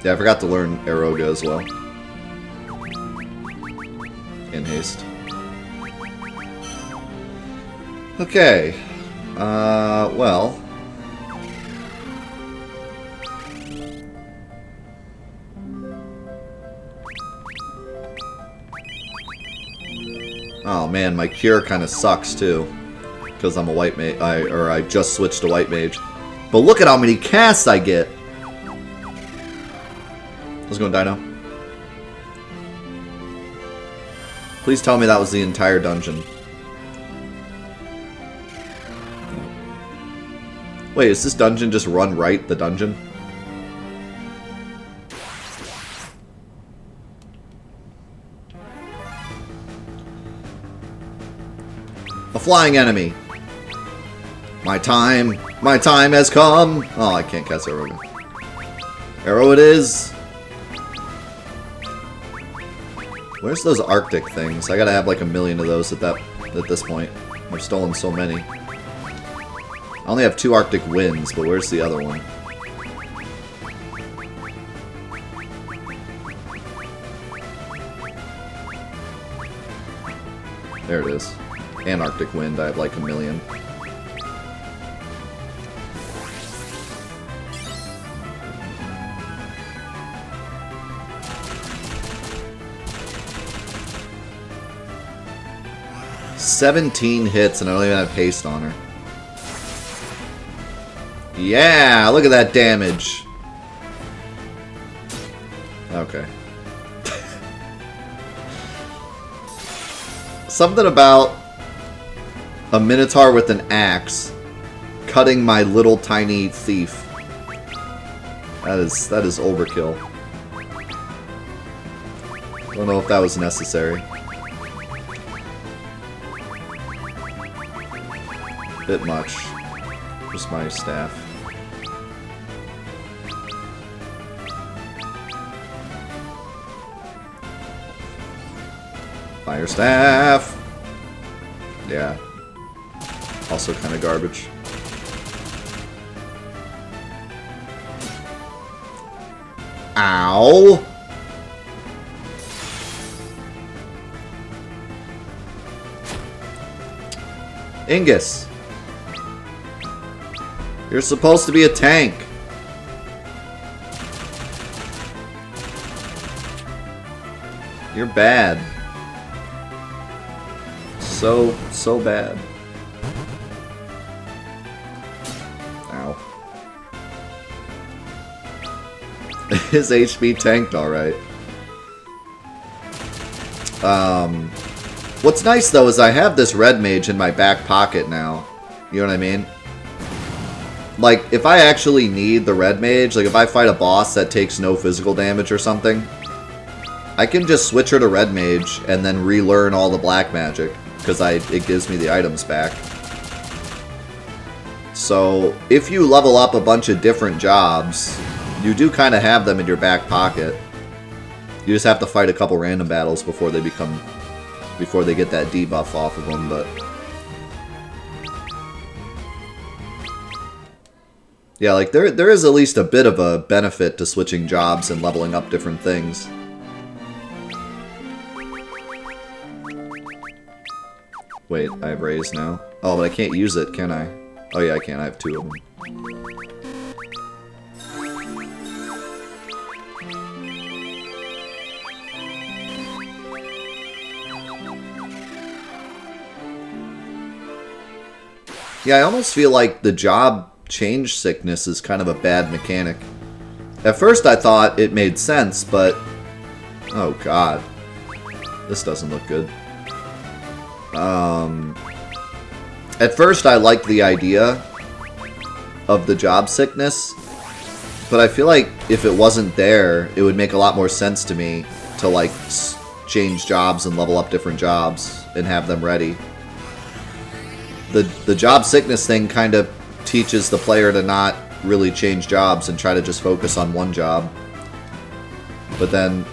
Yeah, I forgot to learn Aeroga as well. In haste. Okay. Well. Oh man, my cure kind of sucks too. Because I'm a white mage. I just switched to white mage. But look at how many casts I get! Let's go Dino. Please tell me that was the entire dungeon. Wait, is this dungeon just run right, the dungeon? A flying enemy. My time has come. Oh, I can't cast Arrow. Arrow it is. Where's those Arctic things? I gotta have like 1,000,000 of those at this point. I've stolen so many. I only have 2 Arctic winds, but where's the other one? There it is. And Arctic wind, I have like 1,000,000. "17 hits and I don't even have haste on her." Yeah, look at that damage. Okay. Something about a Minotaur with an axe cutting my little tiny thief. That is overkill. Don't know if that was necessary. Bit much. Just my staff. Fire staff. Yeah. Also kind of garbage. Ow! Ingus. You're supposed to be a tank. You're bad. So bad. Ow. His HP tanked alright. What's nice though is I have this red mage in my back pocket now. You know what I mean? Like, if I actually need the red mage, like if I fight a boss that takes no physical damage or something, I can just switch her to red mage and then relearn all the black magic, because it gives me the items back. So, if you level up a bunch of different jobs, you do kind of have them in your back pocket. You just have to fight a couple random battles before they get that debuff off of them, but... Yeah, like, there is at least a bit of a benefit to switching jobs and leveling up different things. Wait, I have raise now. Oh, but I can't use it, can I? Oh yeah, I can. I have 2 of them. Yeah, I almost feel like the job change sickness is kind of a bad mechanic. At first I thought it made sense, but... Oh god. This doesn't look good. At first I liked the idea of the job sickness, but I feel like if it wasn't there, it would make a lot more sense to me to, like, change jobs and level up different jobs and have them ready. The job sickness thing kind of teaches the player to not really change jobs and try to just focus on one job. But then,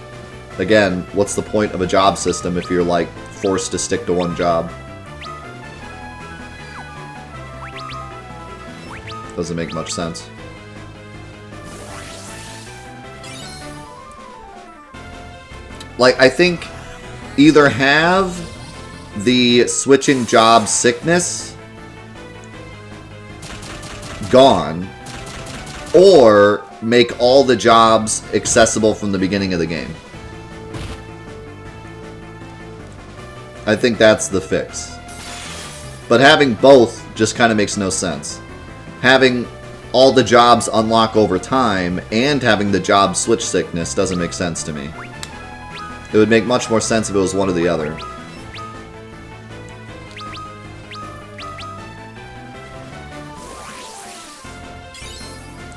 again, what's the point of a job system if you're, like, forced to stick to one job? Doesn't make much sense. Like, I think either have the switching job sickness gone, or make all the jobs accessible from the beginning of the game. I think that's the fix. But having both just kind of makes no sense. Having all the jobs unlock over time and having the job switch sickness doesn't make sense to me. It would make much more sense if it was one or the other.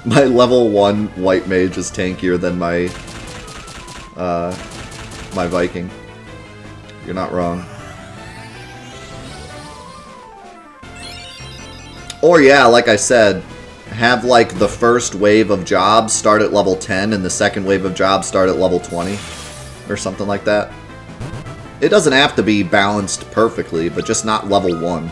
My level 1 white mage is tankier than my my Viking. You're not wrong. Or yeah, like I said, have like the first wave of jobs start at level 10 and the second wave of jobs start at level 20. Or something like that. It doesn't have to be balanced perfectly, but just not level 1.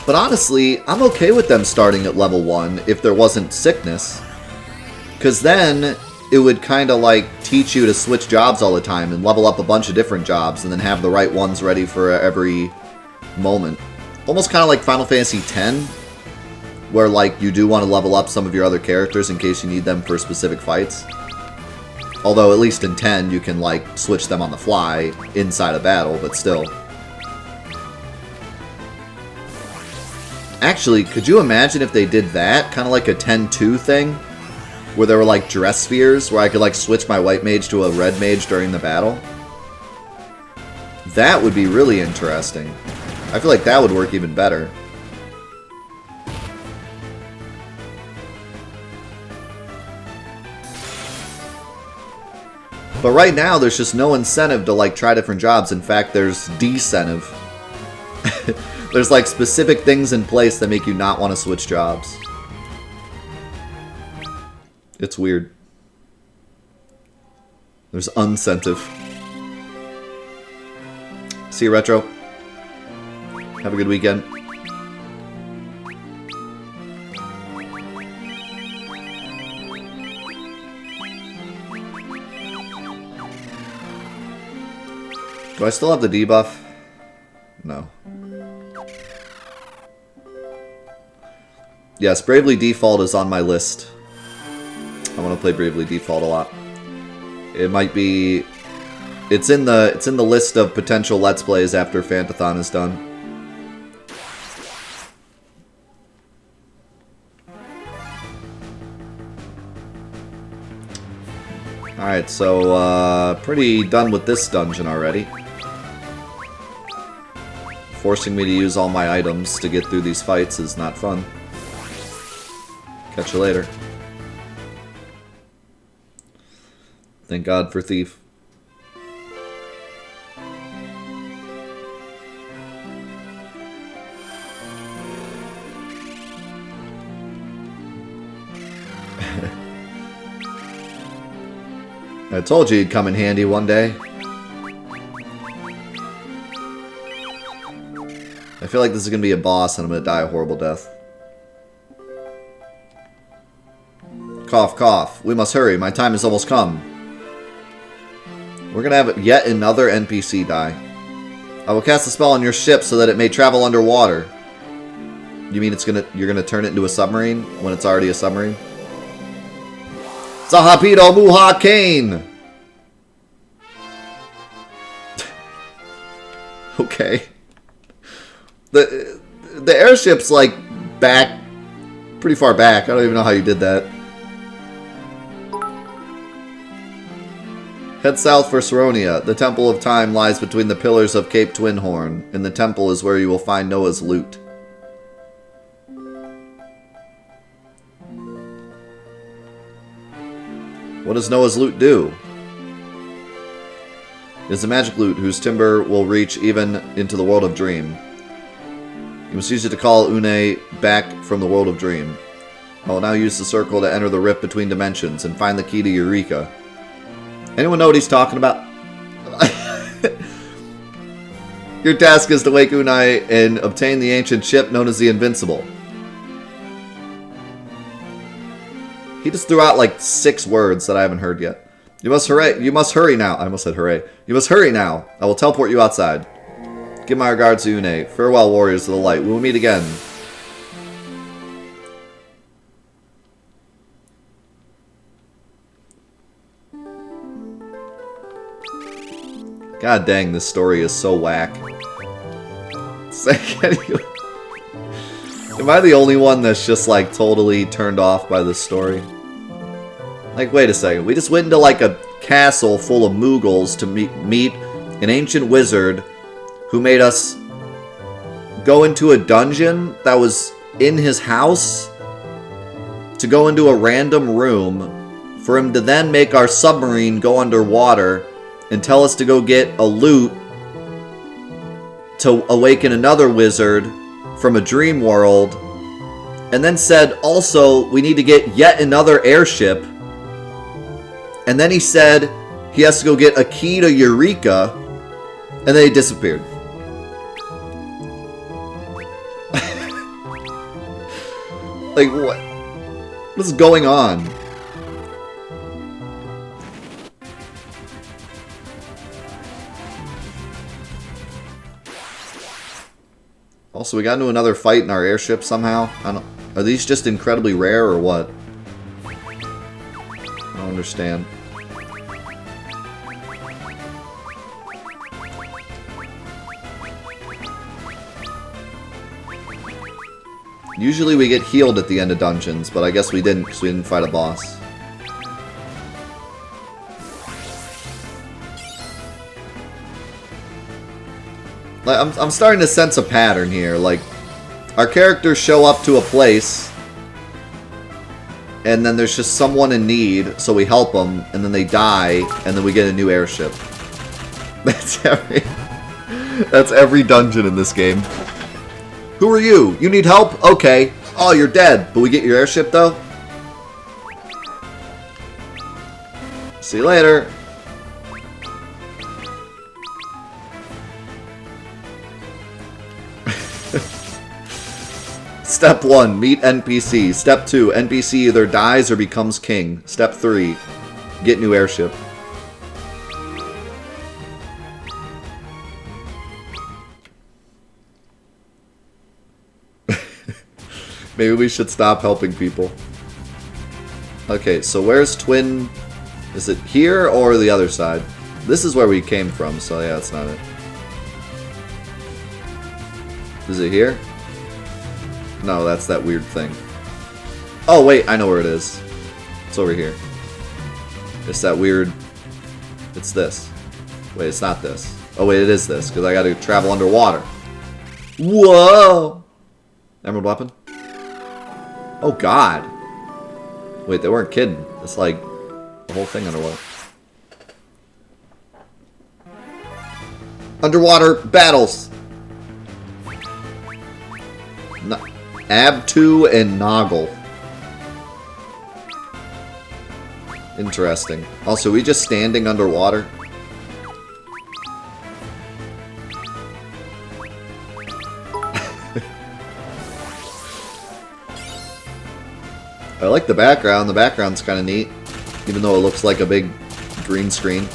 But honestly, I'm okay with them starting at level 1 if there wasn't sickness. Because then it would kind of like teach you to switch jobs all the time and level up a bunch of different jobs and then have the right ones ready for every moment. Almost kind of like Final Fantasy X, where like you do want to level up some of your other characters in case you need them for specific fights. Although at least in 10 you can like switch them on the fly inside a battle, but still. Actually, could you imagine if they did that? Kind of like a 10-2 thing? Where there were like dress spheres, where I could like switch my white mage to a red mage during the battle? That would be really interesting. I feel like that would work even better. But right now, there's just no incentive to like try different jobs. In fact, there's decentive. There's like specific things in place that make you not want to switch jobs. It's weird. There's incentive. See you, Retro. Have a good weekend. Do I still have the debuff? No. Yes, Bravely Default is on my list. I want to play Bravely Default a lot. It might be... It's in the list of potential Let's Plays after Fantathon is done. Alright, so pretty done with this dungeon already. Forcing me to use all my items to get through these fights is not fun. Catch you later. Thank God for Thief. I told you he'd come in handy one day. I feel like this is going to be a boss and I'm going to die a horrible death. Cough, cough. We must hurry. My time has almost come. We're going to have yet another NPC die. I will cast a spell on your ship so that it may travel underwater. You mean you're going to turn it into a submarine when it's already a submarine? Sahapido Muha Kane! Okay. The airship's like back, pretty far back. I don't even know how you did that. Head south for Saronia. The Temple of Time lies between the pillars of Cape Twinhorn. In the temple is where you will find Noah's loot. What does Noah's loot do? It is a magic loot whose timber will reach even into the world of Dream. You must use it to call Une back from the world of Dream. I will now use the circle to enter the rift between dimensions and find the key to Eureka. Anyone know what he's talking about? Your task is to wake Unai and obtain the ancient ship known as the Invincible. He just threw out like 6 words that I haven't heard yet. You must hurry now. I almost said hooray. You must hurry now. I will teleport you outside. Give my regards to Une. Farewell, warriors of the light. We will meet again. God dang, this story is so whack. Am I the only one that's just like totally turned off by this story? Like, wait a second. We just went into like a castle full of Moogles to meet an ancient wizard who made us go into a dungeon that was in his house to go into a random room for him to then make our submarine go underwater and tell us to go get a loot to awaken another wizard from a dream world, and then said also we need to get yet another airship, and then he said he has to go get a key to Eureka, and then he disappeared. Like, what? What is going on? Also, we got into another fight in our airship somehow. Are these just incredibly rare or what? I don't understand. Usually we get healed at the end of dungeons, but I guess we didn't because we didn't fight a boss. Like, I'm starting to sense a pattern here. Like, our characters show up to a place, and then there's just someone in need, so we help them, and then they die, and then we get a new airship. That's every dungeon in this game. Who are you? You need help? Okay. Oh, you're dead. But we get your airship, though? See you later. Step 1, meet NPC. Step 2, NPC either dies or becomes king. Step 3, get new airship. Maybe we should stop helping people. Okay, so where's Twin? Is it here or the other side? This is where we came from, so yeah, that's not it. Is it here? No, that's that weird thing. Oh, wait, I know where it is. It's over here. It's that weird... It's this. Wait, it's not this. Oh, wait, it is this, because I gotta travel underwater. Whoa! Emerald weapon? Oh, God. Wait, they weren't kidding. It's like the whole thing underwater. Underwater battles! No. Abtu and Noggle. Interesting. Also, are we just standing underwater? I like the background. The background's kind of neat, even though it looks like a big green screen.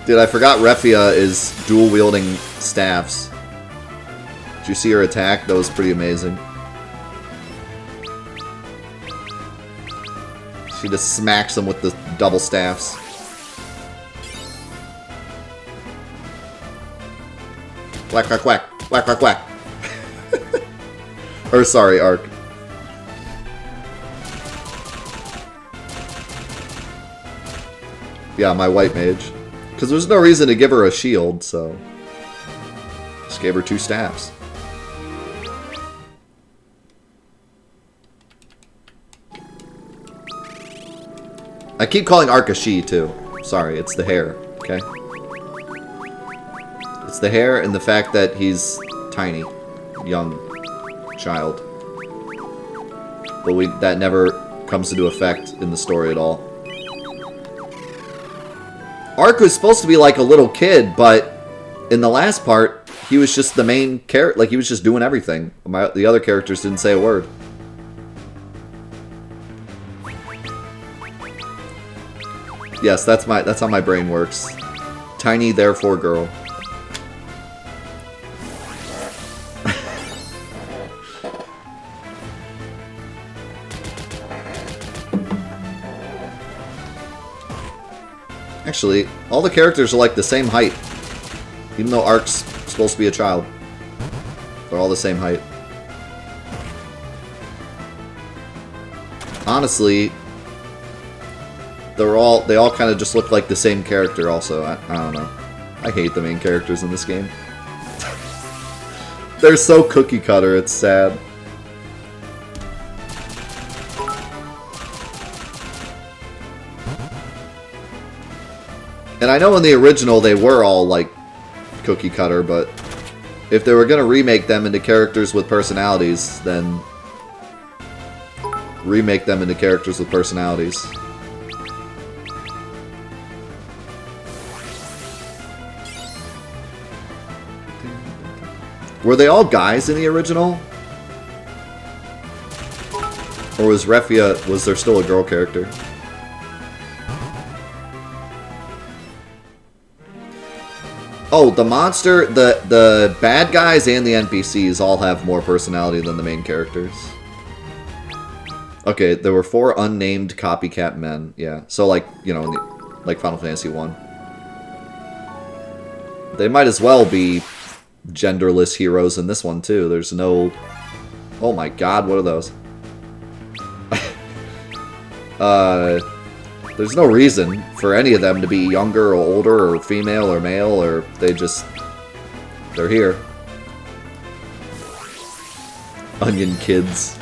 Dude, I forgot Refia is dual-wielding staffs. Did you see her attack? That was pretty amazing. She just smacks them with the double staffs. Quack, quack, quack. Quack, quack, quack. Or, sorry, Ark. Yeah, my white mage. Because there's no reason to give her a shield, so... Just gave her 2 staffs. I keep calling Ark a she, too. Sorry, it's the hair, okay? It's the hair and the fact that he's tiny. Young. Child. But that never comes into effect in the story at all. Ark was supposed to be like a little kid, but in the last part, he was just the main character. Like, he was just doing everything. The other characters didn't say a word. Yes, that's how my brain works. Tiny, therefore girl. Actually, all the characters are like the same height. Even though Ark's supposed to be a child. They're all the same height. Honestly, they all kind of just look like the same character also. I don't know. I hate the main characters in this game. They're so cookie cutter, it's sad. And I know in the original they were all like cookie cutter, but if they were going to remake them into characters with personalities, then remake them into characters with personalities. Were they all guys in the original? Or was there still a girl character? Oh, the monster, the bad guys and the NPCs all have more personality than the main characters. Okay, there were 4 unnamed copycat men. Yeah, so like, you know, like Final Fantasy 1. They might as well be genderless heroes in this one too. There's no... Oh my god, what are those? There's no reason for any of them to be younger or older or female or male, or they're here. Onion kids.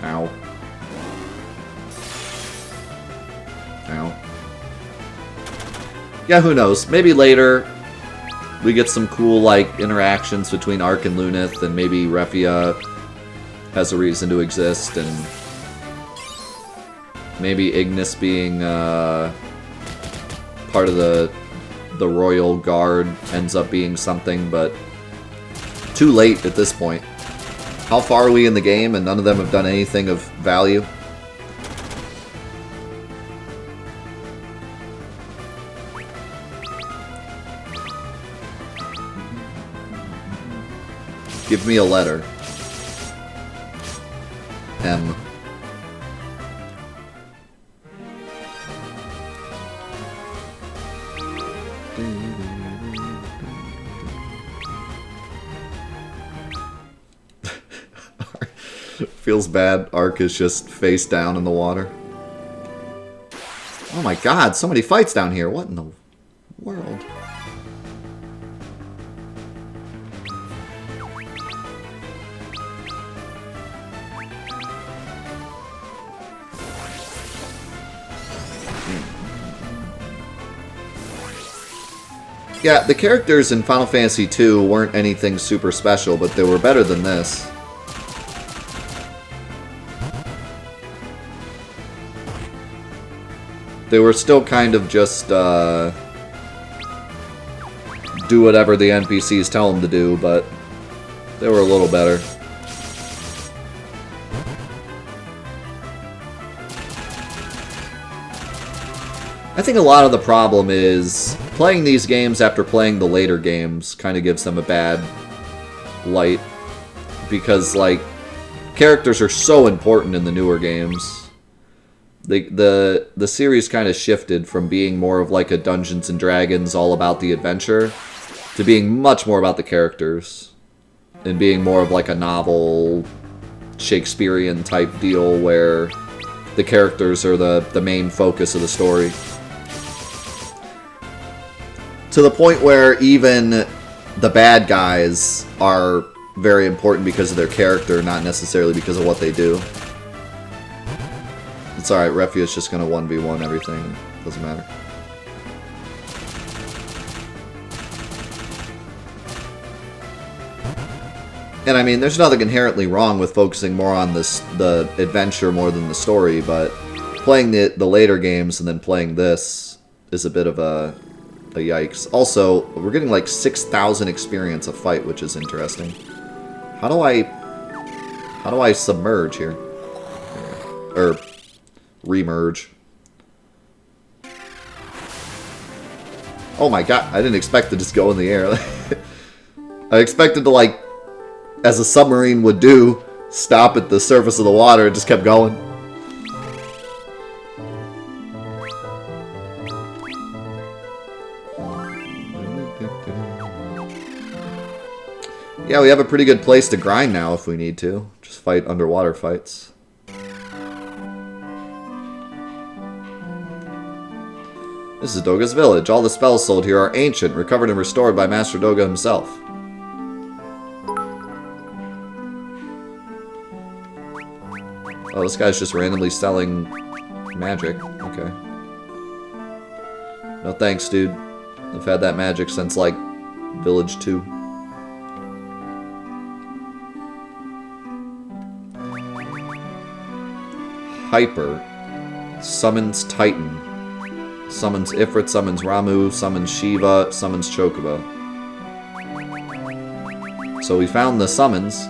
Ow. Ow. Yeah, who knows? Maybe later we get some cool, like, interactions between Ark and Lunith, and maybe Refia has a reason to exist, and maybe Ignis being part of the Royal Guard ends up being something, but too late at this point. How far are we in the game, and none of them have done anything of value? Give me a letter. M. Feels bad. Ark is just face down in the water. Oh my god, so many fights down here. What in the world? Yeah, the characters in Final Fantasy II weren't anything super special, but they were better than this. They were still kind of just, do whatever the NPCs tell them to do, but they were a little better. I think a lot of the problem is playing these games after playing the later games kind of gives them a bad light, because, like, characters are so important in the newer games. The series kind of shifted from being more of like a Dungeons and Dragons all about the adventure to being much more about the characters and being more of like a novel Shakespearean type deal where the characters are the main focus of the story. To the point where even the bad guys are very important because of their character, not necessarily because of what they do. It's alright, Refia's just gonna 1v1 everything. Doesn't matter. And I mean, there's nothing inherently wrong with focusing more on the adventure more than the story, but playing the later games and then playing this is a bit of a yikes. Also, we're getting like 6,000 experience a fight, which is interesting. How do I submerge here? Or remerge. Oh my god, I didn't expect to just go in the air. I expected to, like, as a submarine would do, stop at the surface of the water and just kept going. Yeah, we have a pretty good place to grind now if we need to. Just fight underwater fights. This is Doga's village. All the spells sold here are ancient, recovered and restored by Master Doga himself. Oh, this guy's just randomly selling magic. Okay. No thanks, dude. I've had that magic since, like, Village 2. Hyper. Summons Titan. Summons Ifrit, summons Ramu, summons Shiva, summons Chocobo. So we found the summons.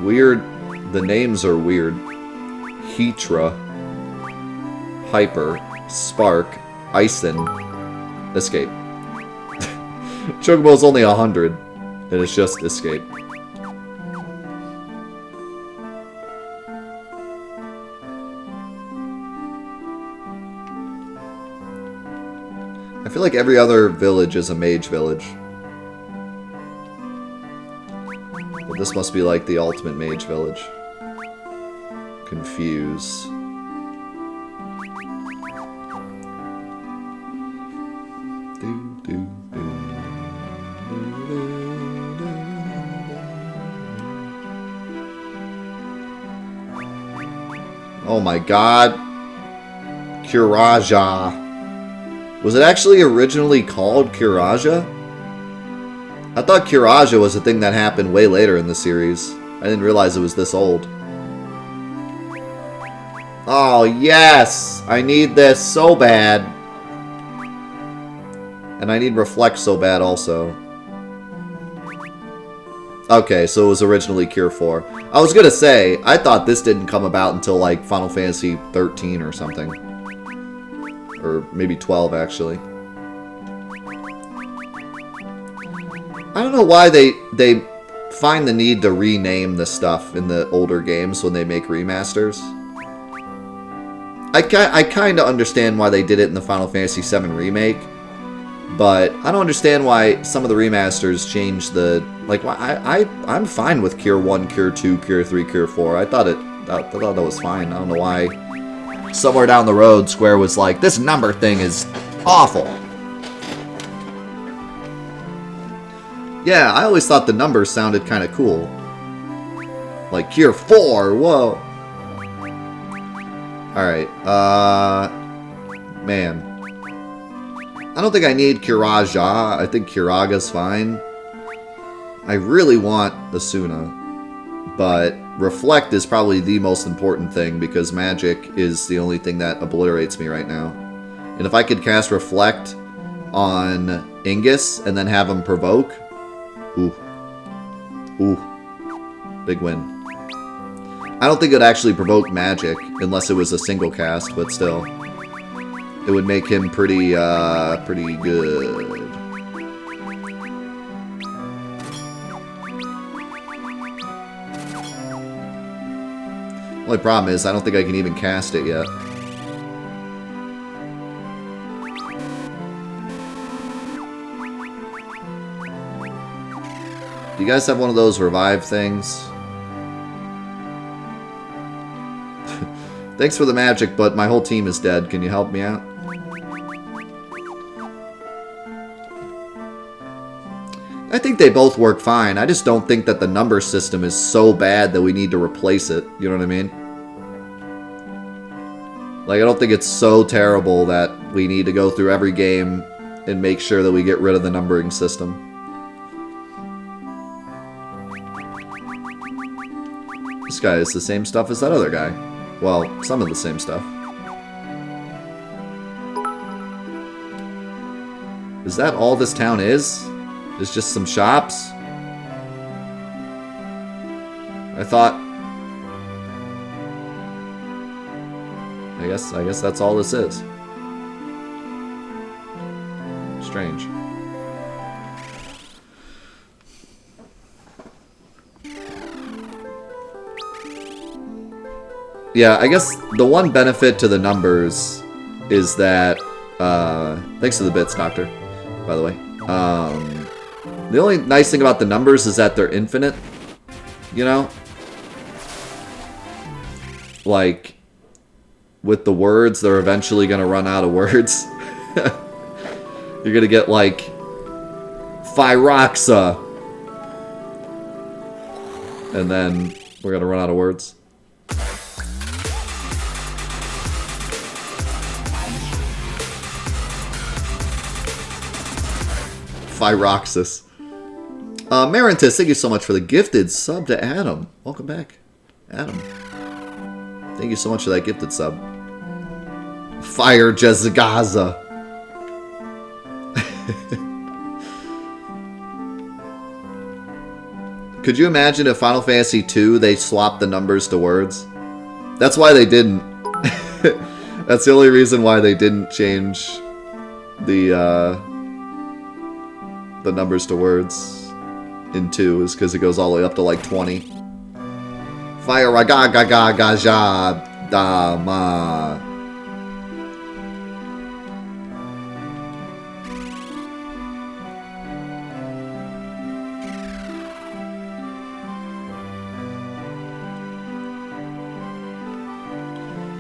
Weird. The names are weird. Hetra. Hyper. Spark. Ison. Escape. Chocobo's only 100. And it's just escape. I feel like every other village is a mage village. But this must be like the ultimate mage village. Confuse. Oh my god. Kuraja. Was it actually originally called Kuraja? I thought Kuraja was a thing that happened way later in the series. I didn't realize it was this old. Oh, yes! I need this so bad. And I need Reflect so bad also. Okay, so it was originally Cure 4. I was gonna say, I thought this didn't come about until like Final Fantasy 13 or something. Or maybe 12, actually. I don't know why they find the need to rename the stuff in the older games when they make remasters. I kind of understand why they did it in the Final Fantasy VII Remake, but I don't understand why some of the remasters changed the... Like, I'm fine with Cure 1, Cure 2, Cure 3, Cure 4. I thought that was fine. I don't know why... Somewhere down the road, Square was like, this number thing is awful. Yeah, I always thought the numbers sounded kind of cool. Like, Cure 4, whoa. Alright, man. I don't think I need Kuraja. I think Kuraga's fine. I really want Asuna. But Reflect is probably the most important thing because magic is the only thing that obliterates me right now. And if I could cast Reflect on Ingus and then have him provoke, ooh. Ooh. Big win. I don't think it would actually provoke magic unless it was a single cast, but still. It would make him pretty good. Only problem is, I don't think I can even cast it yet. Do you guys have one of those revive things? Thanks for the magic, but my whole team is dead. Can you help me out? I think they both work fine. I just don't think that the number system is so bad that we need to replace it. You know what I mean? Like, I don't think it's so terrible that we need to go through every game and make sure that we get rid of the numbering system. This guy is the same stuff as that other guy. Well, some of the same stuff. Is that all this town is? It's just some shops? I thought... I guess that's all this is. Strange. Yeah, I guess the one benefit to the numbers is that... thanks for the bits, Doctor, by the way. The only nice thing about the numbers is that they're infinite, you know? Like, with the words, they're eventually going to run out of words. You're going to get, like, Phyroxa. And then we're going to run out of words. Phyroxis. Marintis, thank you so much for the gifted sub to Adam. Welcome back, Adam. Thank you so much for that gifted sub. Fire Jezagaza. Could you imagine if Final Fantasy II they swapped the numbers to words? That's why they didn't. That's the only reason why they didn't change the numbers to words in 2 is because it goes all the way up to like 20. Fire Ragagagaja Dama.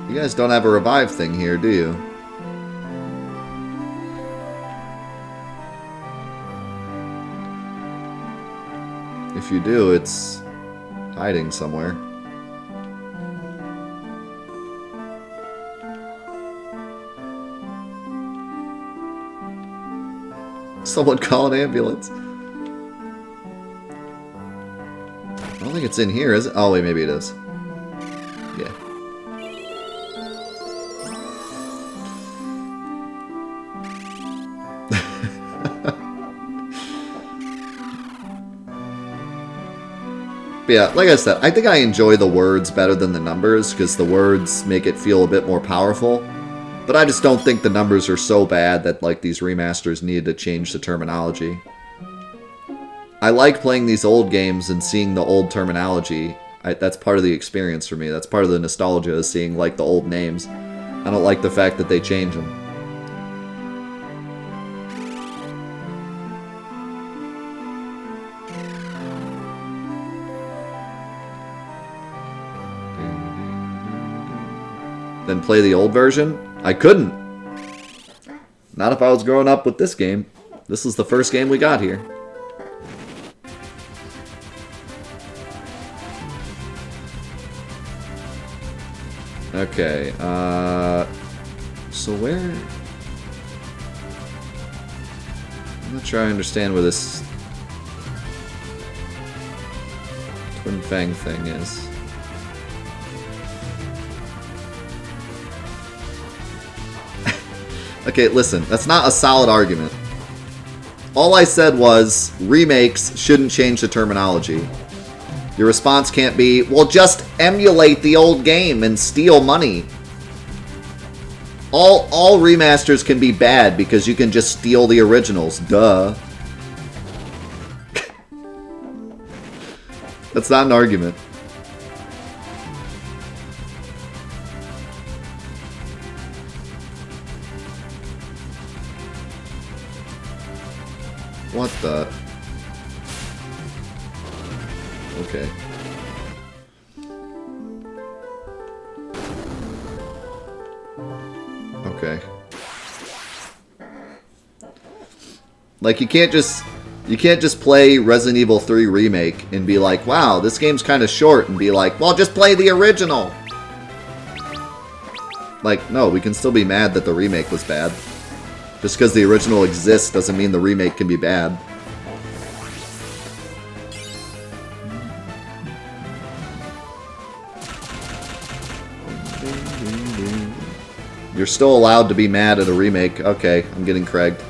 You guys don't have a revive thing here, do you? If you do, it's hiding somewhere. Someone call an ambulance. I don't think it's in here, is it? Oh, wait, maybe it is. Yeah. But yeah, like I said, I think I enjoy the words better than the numbers because the words make it feel a bit more powerful. But I just don't think the numbers are so bad that like these remasters needed to change the terminology. I like playing these old games and seeing the old terminology. That's part of the experience for me. That's part of the nostalgia, is seeing like the old names. I don't like the fact that they change them. Then play the old version? I couldn't. Not if I was growing up with this game. This is the first game we got here. Okay, so where... I'm not sure I understand where this Twin Fang thing is. Okay, listen, that's not a solid argument. All I said was, remakes shouldn't change the terminology. Your response can't be, well, just emulate the old game and steal money. All remasters can be bad because you can just steal the originals. Duh. That's not an argument. What the... Okay. Okay. Like, you can't just play Resident Evil 3 Remake and be like, wow, this game's kind of short, and be like, well, just play the original. Like, no, we can still be mad that the remake was bad. Just because the original exists doesn't mean the remake can be bad. You're still allowed to be mad at a remake. Okay, I'm getting Cragged.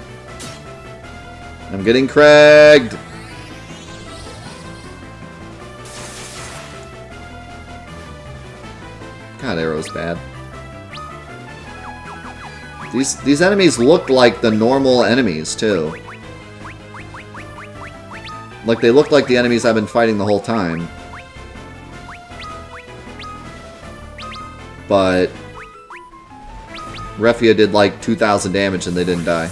I'm getting Cragged! God, Arrow's bad. These enemies look like the normal enemies, too. Like, they look like the enemies I've been fighting the whole time. But Refia did like 2,000 damage and they didn't die.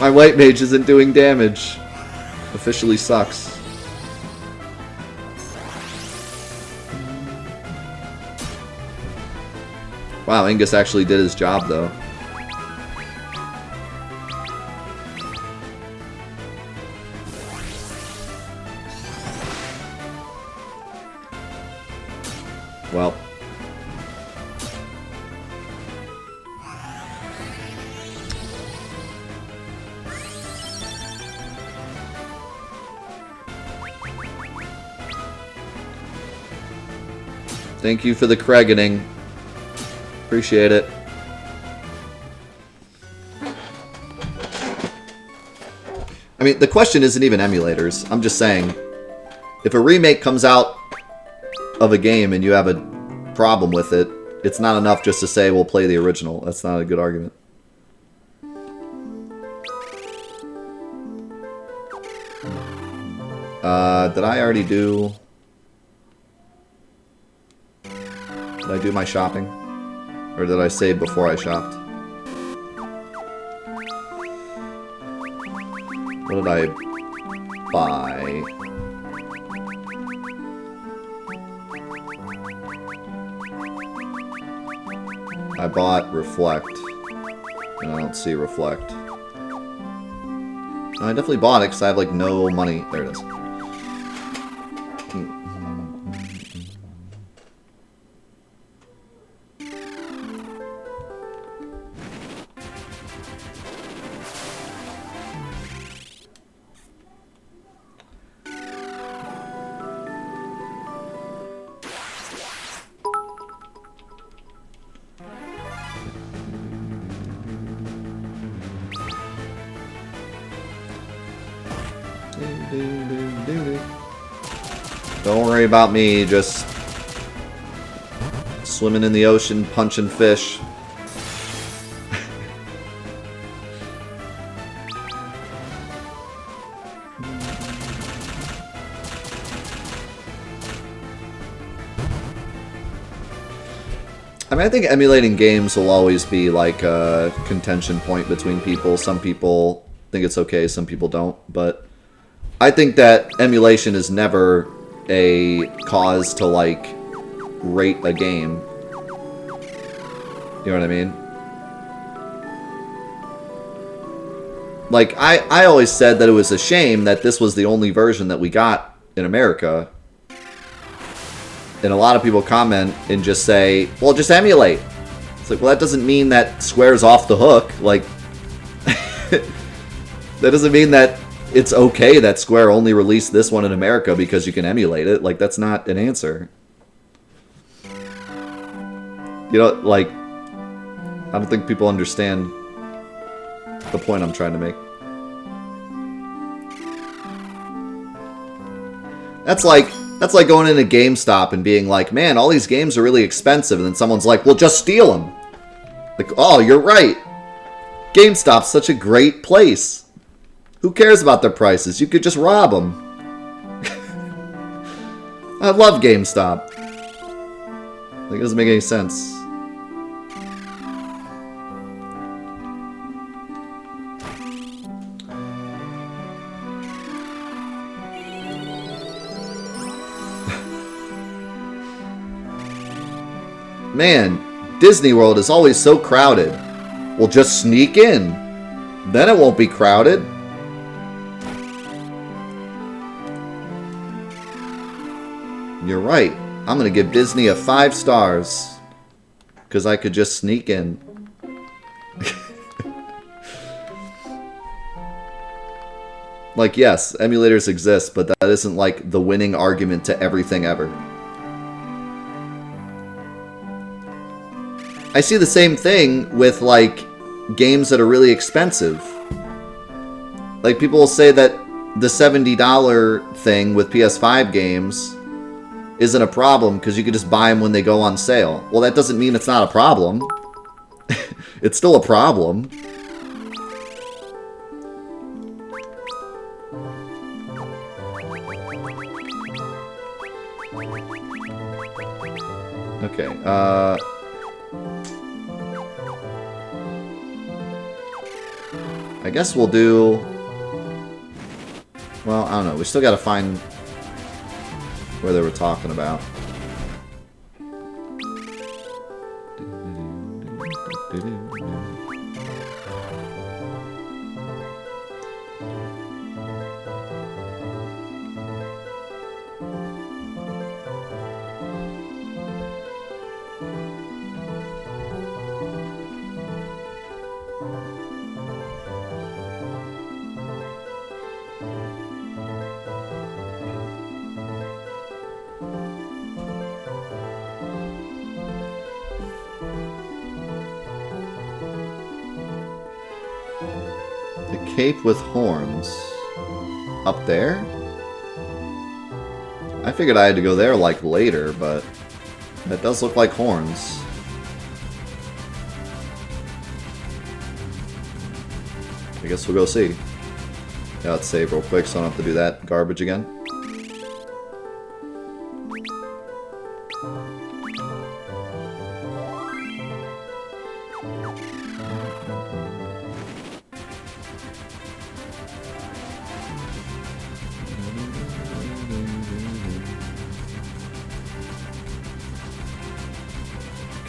My white mage isn't doing damage. Officially sucks. Wow, Angus actually did his job though. Well. Thank you for the Craigening. Appreciate it. I mean, the question isn't even emulators. I'm just saying, if a remake comes out of a game and you have a problem with it, it's not enough just to say, we'll play the original. That's not a good argument. Did I already do... Did I do my shopping? Or did I save before I shopped? What did I buy? I bought Reflect. And I don't see Reflect. I definitely bought it because I have like no money. There it is. Don't worry about me, just swimming in the ocean, punching fish. I mean, I think emulating games will always be like a contention point between people. Some people think it's okay, some people don't, but I think that emulation is never a cause to, like, rate a game. You know what I mean? Like, I always said that it was a shame that this was the only version that we got in America. And a lot of people comment and just say, well, just emulate. It's like, well, that doesn't mean that Square's off the hook. Like, that doesn't mean that it's okay that Square only released this one in America because you can emulate it. Like, that's not an answer. You know, like, I don't think people understand the point I'm trying to make. That's like going into GameStop and being like, man, all these games are really expensive. And then someone's like, well, just steal them. Like, oh, you're right. GameStop's such a great place. Who cares about their prices? You could just rob them. I love GameStop. Like, it doesn't make any sense. Man, Disney World is always so crowded. Well, just sneak in. Then it won't be crowded. You're right. I'm gonna give Disney a 5 stars. Because I could just sneak in. Like, yes, emulators exist, but that isn't, like, the winning argument to everything ever. I see the same thing with, like, games that are really expensive. Like, people will say that the $70 thing with PS5 games isn't a problem because you can just buy them when they go on sale. Well, that doesn't mean it's not a problem. It's still a problem. Okay, I guess we'll do... Well, I don't know. We still gotta find where they were talking about. Cape with horns. Up there? I figured I had to go there, like, later, but that does look like horns. I guess we'll go see. Yeah, let's save real quick so I don't have to do that garbage again.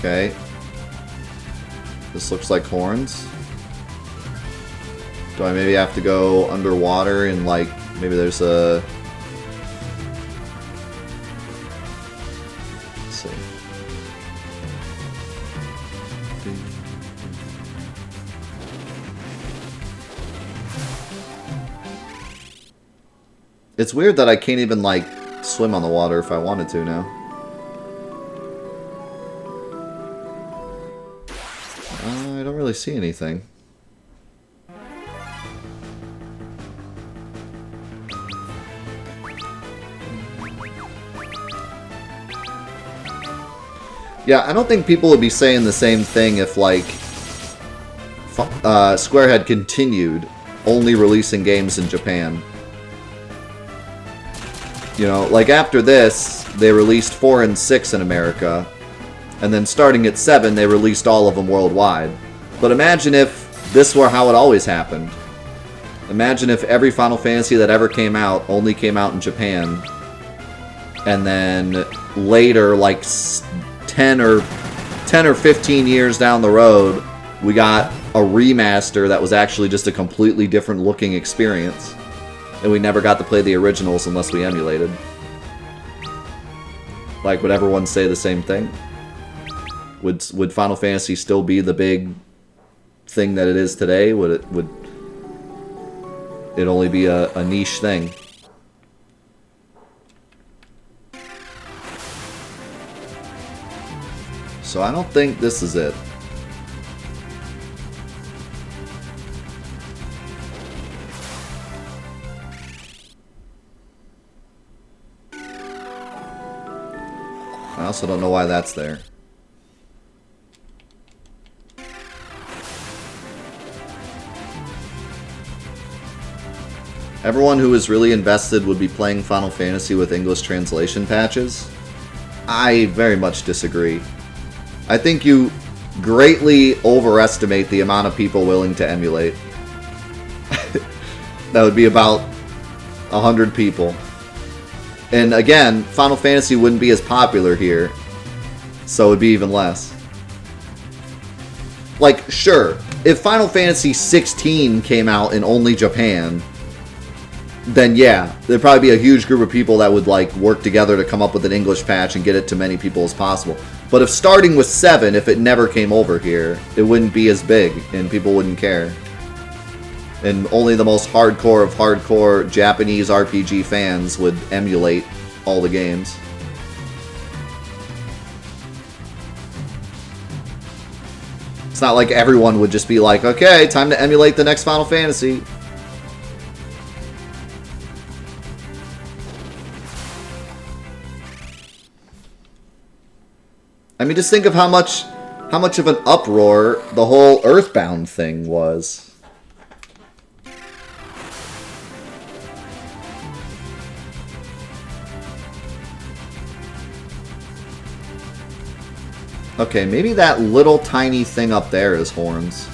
Okay. This looks like horns. Do I maybe have to go underwater and, like, maybe there's a... Let's see. It's weird that I can't even, like, swim on the water if I wanted to now. I don't really see anything. Yeah, I don't think people would be saying the same thing if, like, Square had continued only releasing games in Japan. You know, like, after this, they released 4 and 6 in America, and then starting at 7, they released all of them worldwide. But imagine if this were how it always happened. Imagine if every Final Fantasy that ever came out only came out in Japan, and then later, like 10 or 15 years down the road, we got a remaster that was actually just a completely different looking experience, and we never got to play the originals unless we emulated. Like, would everyone say the same thing? Would Final Fantasy still be the big thing that it is today? Would it only be a niche thing? So I don't think this is it. I also don't know why that's there. Everyone who is really invested would be playing Final Fantasy with English translation patches. I very much disagree. I think you greatly overestimate the amount of people willing to emulate. That would be about 100 people. And again, Final Fantasy wouldn't be as popular here, so it would be even less. Like, sure, if Final Fantasy 16 came out in only Japan, then yeah, there'd probably be a huge group of people that would like work together to come up with an English patch and get it to many people as possible. But if starting with 7, if it never came over here, it wouldn't be as big and people wouldn't care. And only the most hardcore of hardcore Japanese RPG fans would emulate all the games. It's not like everyone would just be like, okay, time to emulate the next Final Fantasy. I mean, just think of how much of an uproar the whole Earthbound thing was. Okay, maybe that little tiny thing up there is horns.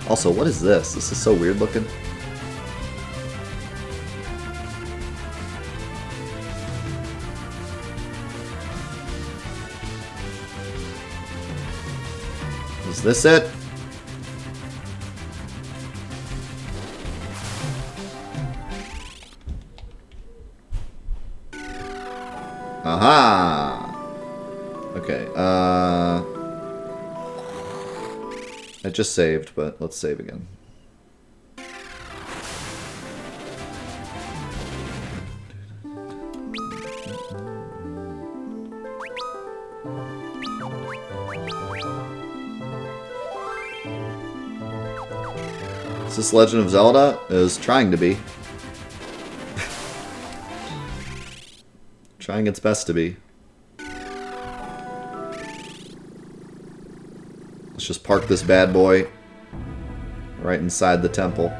Also, what is this? This is so weird looking. Is this it? Aha! Okay, I just saved, but let's save again. Is this Legend of Zelda? It was trying to be. Trying its best to be. Let's just park this bad boy right inside the temple.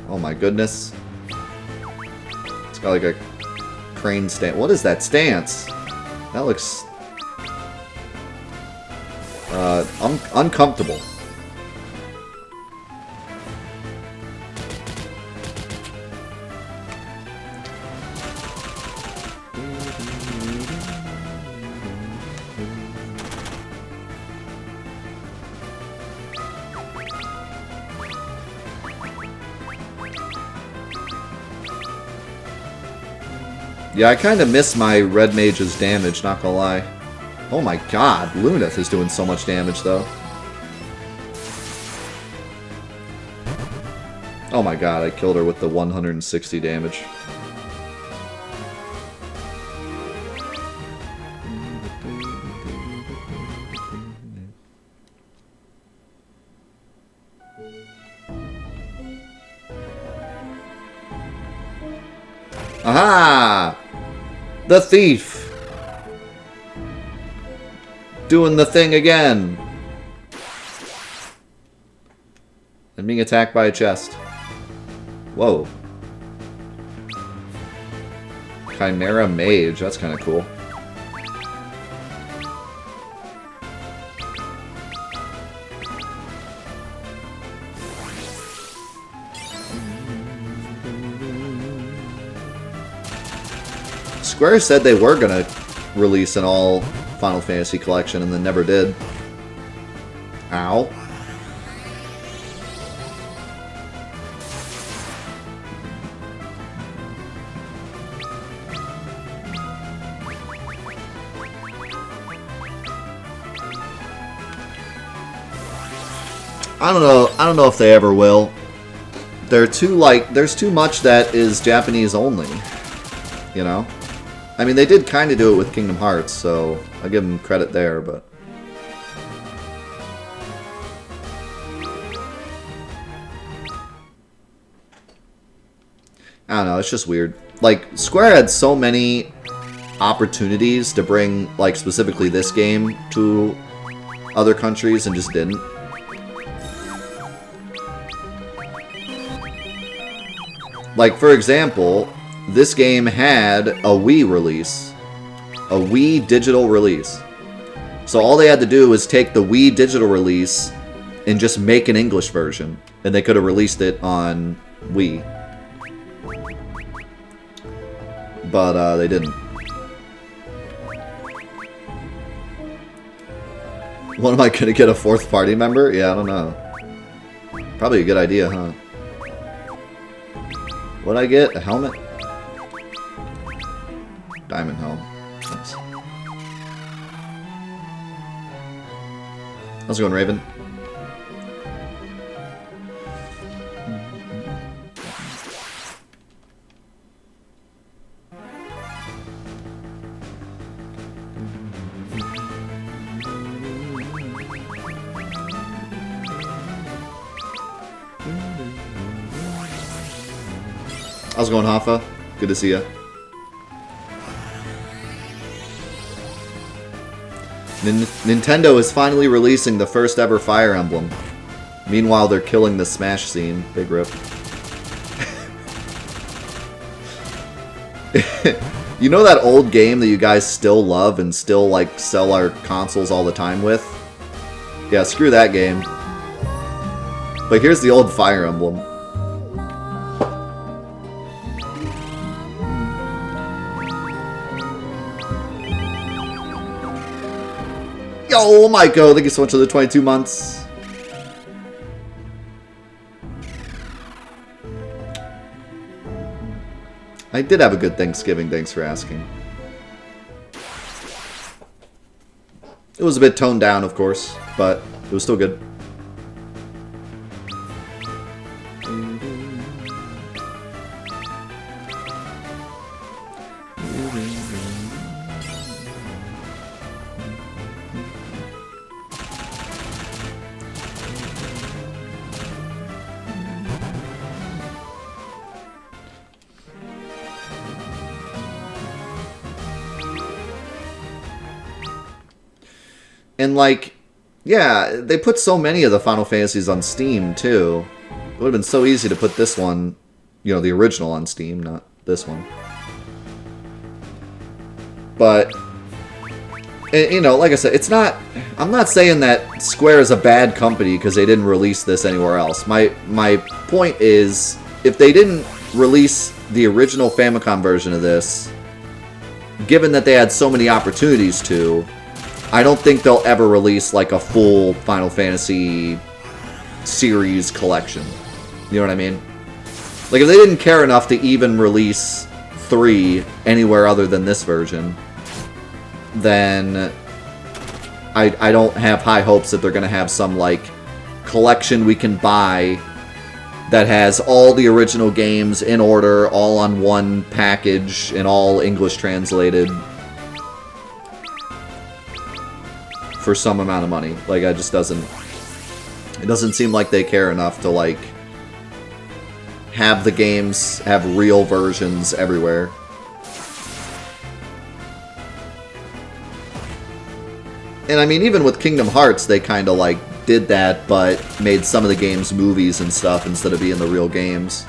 Oh my goodness. It's got like a crane stance. What is that stance? That looks uncomfortable. Yeah, I kind of miss my Red Mage's damage, not gonna lie. Oh my god, Luneth is doing so much damage, though. Oh my god, I killed her with the 160 damage. Aha! The thief! Doing the thing again! And being attacked by a chest. Whoa. Chimera Mage, that's kind of cool. Square said they were gonna release an all Final Fantasy collection and then never did. Ow. I don't know if they ever will. They're too there's too much that is Japanese only, you know? I mean, they did kind of do it with Kingdom Hearts, so I give them credit there, but... I don't know, it's just weird. Like, Square had so many opportunities to bring, like, specifically this game to other countries and just didn't. Like, for example... This game had a Wii release. A Wii digital release. So all they had to do was take the Wii digital release and just make an English version. And they could have released it on Wii. But they didn't. When am I gonna get a 4th party member? Yeah, I don't know. Probably a good idea, huh? What'd I get? A helmet? Diamond helm. Nice. How's it going, Raven? How's it going, Hoffa? Good to see ya. Nintendo is finally releasing the first ever Fire Emblem. Meanwhile, they're killing the Smash scene. Big rip. You know that old game that you guys still love and still, like, sell our consoles all the time with? Yeah, screw that game. But here's the old Fire Emblem. Yo, Maiko, thank you so much for the 22 months. I did have a good Thanksgiving, thanks for asking. It was a bit toned down, of course, but it was still good. And, like, yeah, they put so many of the Final Fantasies on Steam, too. It would have been so easy to put this one, you know, the original on Steam, not this one. But, you know, like I said, it's not... I'm not saying that Square is a bad company because they didn't release this anywhere else. My point is, if they didn't release the original Famicom version of this, given that they had so many opportunities to... I don't think they'll ever release, like, a full Final Fantasy series collection. You know what I mean? Like, if they didn't care enough to even release 3 anywhere other than this version, then I don't have high hopes that they're going to have some, like, collection we can buy that has all the original games in order, all on one package, and all English translated. For some amount of money. Like, it doesn't seem like they care enough to, like, have the games have real versions everywhere. And I mean, even with Kingdom Hearts, they kind of, like, did that, but made some of the games movies and stuff instead of being the real games.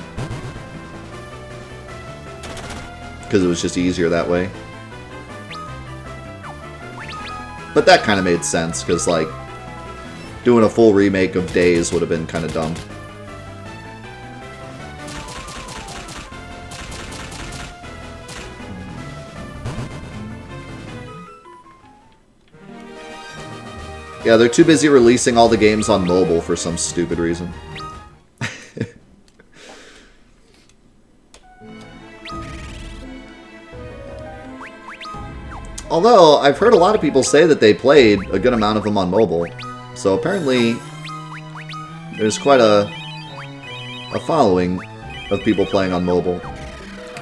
Because it was just easier that way. But that kind of made sense, because, like, doing a full remake of Days would have been kind of dumb. Yeah, they're too busy releasing all the games on mobile for some stupid reason. Although, I've heard a lot of people say that they played a good amount of them on mobile. So apparently, there's quite a following of people playing on mobile.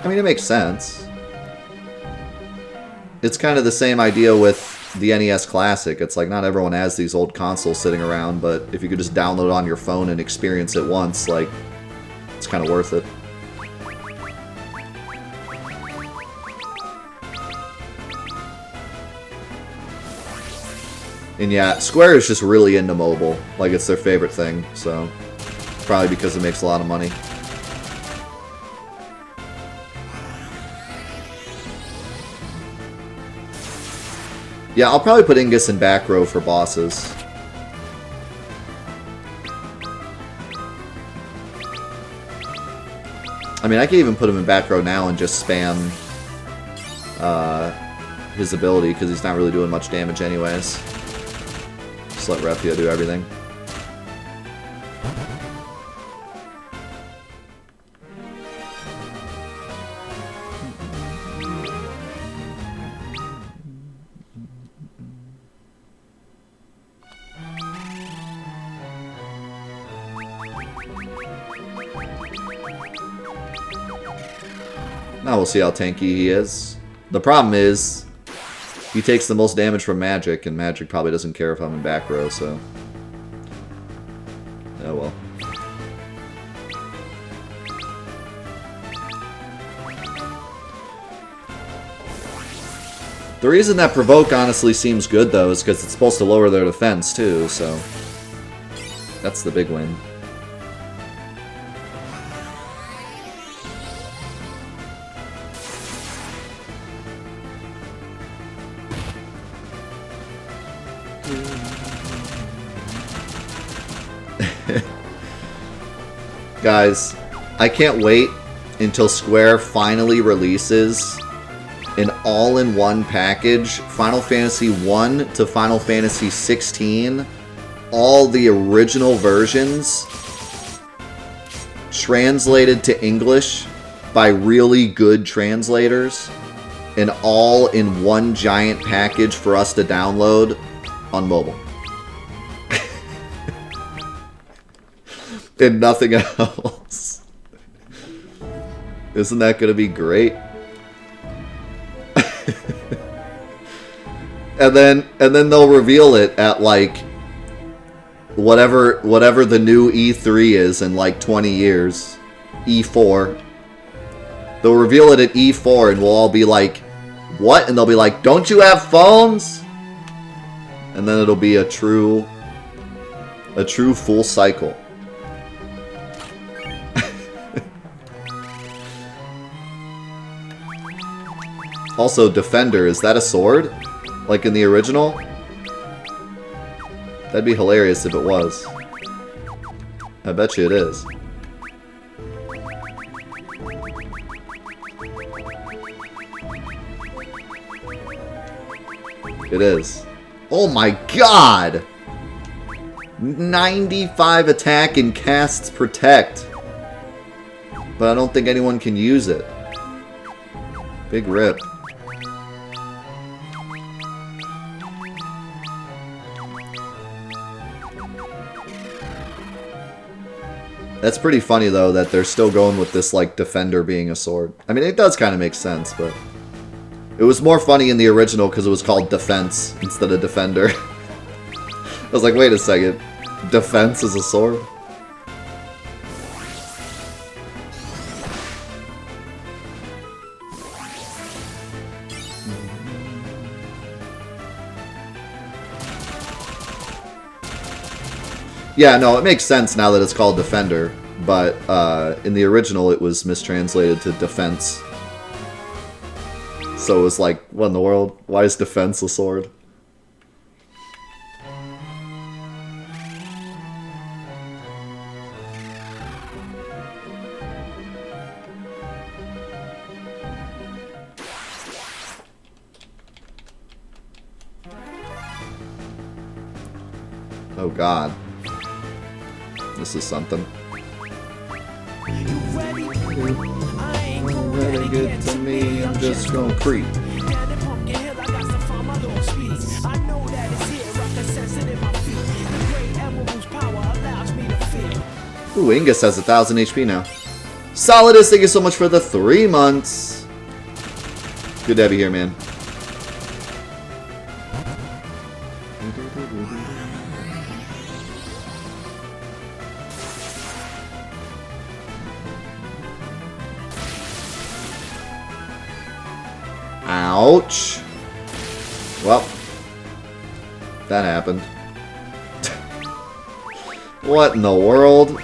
I mean, it makes sense. It's kind of the same idea with the NES Classic. It's like, not everyone has these old consoles sitting around, but if you could just download it on your phone and experience it once, like, it's kind of worth it. And yeah, Square is just really into mobile. Like, it's their favorite thing, so... Probably because it makes a lot of money. Yeah, I'll probably put Ingus in back row for bosses. I mean, I can even put him in back row now and just spam his ability, because he's not really doing much damage anyways. Just let Refia do everything. Now we'll see how tanky he is. The problem is, he takes the most damage from magic, and magic probably doesn't care if I'm in back row, so... Oh well. The reason that Provoke honestly seems good, though, is because it's supposed to lower their defense, too, so... That's the big win. Guys, I can't wait until Square finally releases an all-in-one package, Final Fantasy 1 to Final Fantasy 16, all the original versions, translated to English by really good translators, and all in one giant package for us to download on mobile. And nothing else. Isn't that gonna be great? and then they'll reveal it at like whatever the new E3 is in like 20 years. E4. They'll reveal it at E4 and we'll all be like, what? And they'll be like, don't you have phones? And then it'll be a true full cycle. Also, Defender, is that a sword? Like in the original? That'd be hilarious if it was. I bet you it is. It is. Oh my god! 95 attack and casts protect. But I don't think anyone can use it. Big rip. That's pretty funny, though, that they're still going with this, like, Defender being a sword. I mean, it does kind of make sense, but... It was more funny in the original because it was called Defense instead of Defender. I was like, wait a second. Defense is a sword? Yeah, no, it makes sense now that it's called Defender, but in the original it was mistranslated to Defense. So it was like, what in the world? Why is Defense a sword? Oh god. This is something. Really good to me, I'm just gonna creep. Ooh, Ingus has 1,000 HP now. Solidus, thank you so much for the 3 months. Good to have you here, man. Ouch. Well, that happened. What in the world?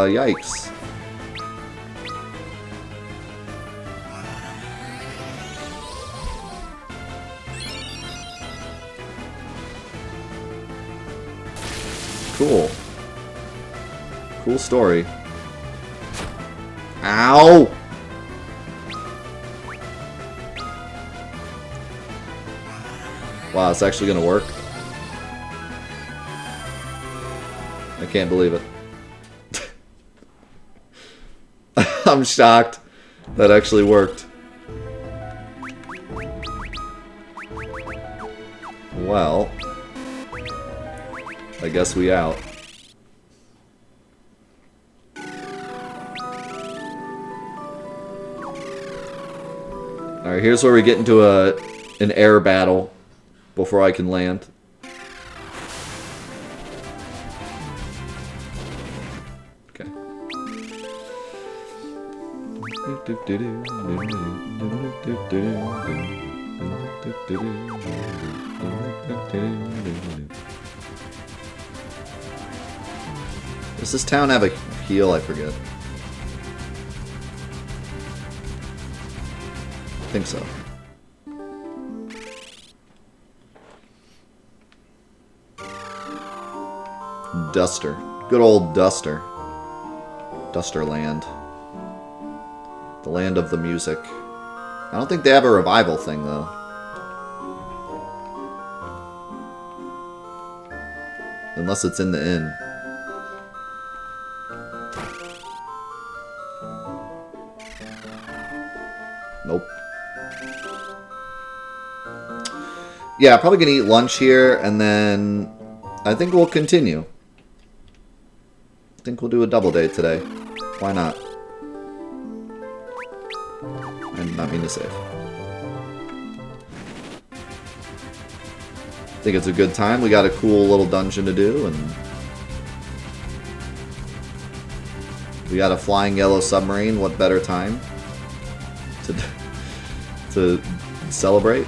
Yikes. Cool. Cool story. Ow! Wow, it's actually gonna work? I can't believe it. I'm shocked. That actually worked. Well, I guess we out. Alright, here's where we get into an air battle before I can land. Okay. Does this town have a heal? I forget. I think so. Duster. Good old Duster. Dusterland. The land of the music. I don't think they have a revival thing, though. Unless it's in the inn. Nope. Yeah, probably gonna eat lunch here, and then I think we'll continue. I think we'll do a double day today. Why not? I did not mean to save. I think it's a good time. We got a cool little dungeon to do, and we got a flying yellow submarine. What better time to celebrate?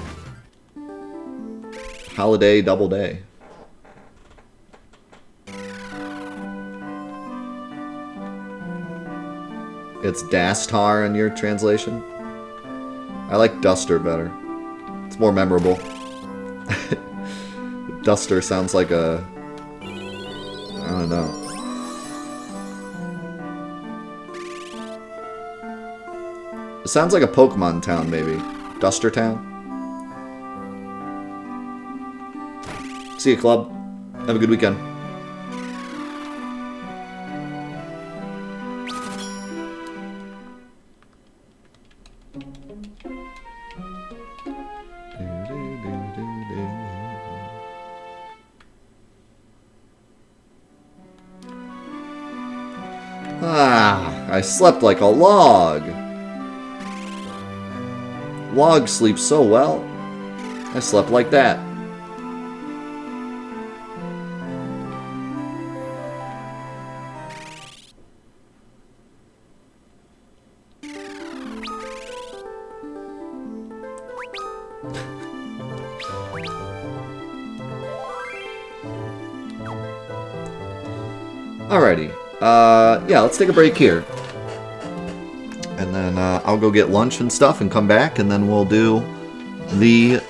Holiday double day. It's Dastar in your translation. I like Duster better. It's more memorable. Duster sounds like a... I don't know. It sounds like a Pokemon town, maybe. Duster Town. See you, club. Have a good weekend. I slept like a log. Log sleeps so well. I slept like that. Alrighty. Yeah, let's take a break here. And then I'll go get lunch and stuff and come back, and then we'll do the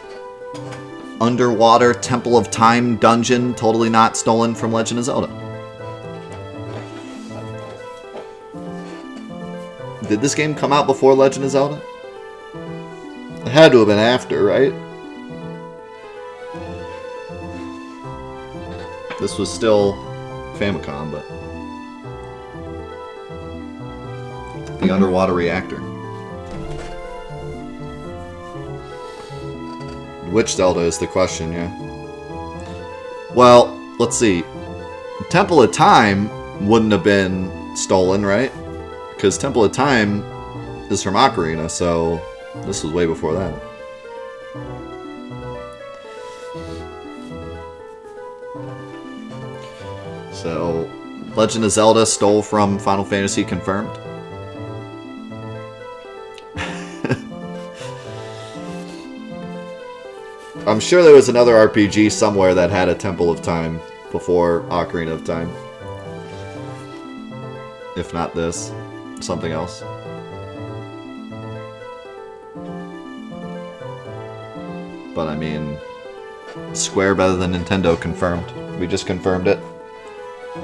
underwater Temple of Time dungeon, totally not stolen from Legend of Zelda. Did this game come out before Legend of Zelda? It had to have been after, right? This was still Famicom, but... the underwater reactor. Which Zelda is the question, yeah. Well, let's see. Temple of Time wouldn't have been stolen, right? Because Temple of Time is from Ocarina, so this was way before that. So, Legend of Zelda stole from Final Fantasy confirmed? I'm sure there was another RPG somewhere that had a Temple of Time before Ocarina of Time. If not this, something else. But I mean, Square better than Nintendo confirmed. We just confirmed it.